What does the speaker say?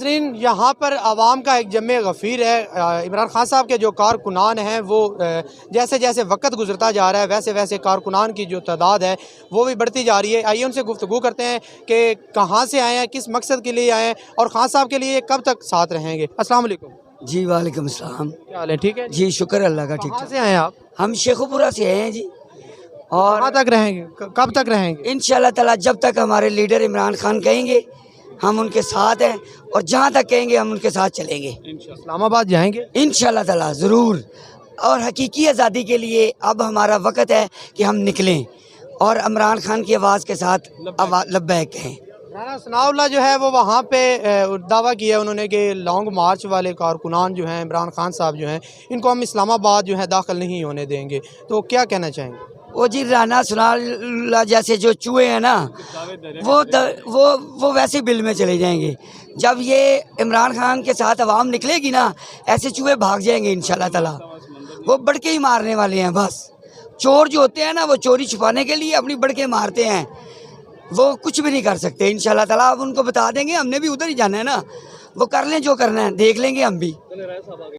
ناظرین، یہاں پر عوام کا ایک جمع غفیر ہے۔ عمران خان صاحب کے جو کارکنان ہیں وہ جیسے جیسے وقت گزرتا جا رہا ہے ویسے ویسے کارکنان کی جو تعداد ہے وہ بھی بڑھتی جا رہی ہے۔ آئیے ان سے گفتگو کرتے ہیں کہ کہاں سے آئے ہیں، کس مقصد کے لیے آئے ہیں اور خان صاحب کے لیے کب تک ساتھ رہیں گے۔ السلام علیکم جی وعلیکم السلام۔ کیا حال ہے؟ ٹھیک ہے جی شکر اللہ کا، ٹھیک کہاں ٹھاک۔ سے آئے ہیں آپ؟ ہم شیخو پورہ سے آئے ہیں جی، اور کہاں تک رہیں گے، کب تک رہیں گے؟ انشاءاللہ تعالی جب تک ہمارے لیڈر عمران خان کہیں گے ہم ان کے ساتھ ہیں، اور جہاں تک کہیں گے ہم ان کے ساتھ چلیں گے اسلام آباد جائیں گے انشاءاللہ تعالی ضرور۔ اور حقیقی آزادی کے لیے اب ہمارا وقت ہے کہ ہم نکلیں اور عمران خان کی آواز کے ساتھ لبیک کہیں۔ رانا ثناء اللہ جو ہے وہ وہاں پہ دعویٰ کیا انہوں نے کہ لانگ مارچ والے کارکنان جو ہیں، عمران خان صاحب جو ہیں، ان کو ہم اسلام آباد جو ہے داخل نہیں ہونے دیں گے، تو کیا کہنا چاہیں گے؟ وہ جی رانا ثناء اللہ جیسے جو چوہے ہیں نا وہ ویسے بل میں چلے جائیں گے۔ جب یہ عمران خان کے ساتھ عوام نکلے گی نا، ایسے چوہے بھاگ جائیں گے انشاءاللہ تعالی۔ وہ بڑکے ہی مارنے والے ہیں بس۔ چور جو ہوتے ہیں نا وہ چوری چھپانے کے لیے اپنی بڑکے مارتے ہیں، وہ کچھ بھی نہیں کر سکتے انشاءاللہ تعالی۔ اب ان کو بتا دیں گے، ہم نے بھی ادھر ہی جانا ہے نا، وہ کر لیں جو کرنا ہے، دیکھ لیں گے ہم بھی۔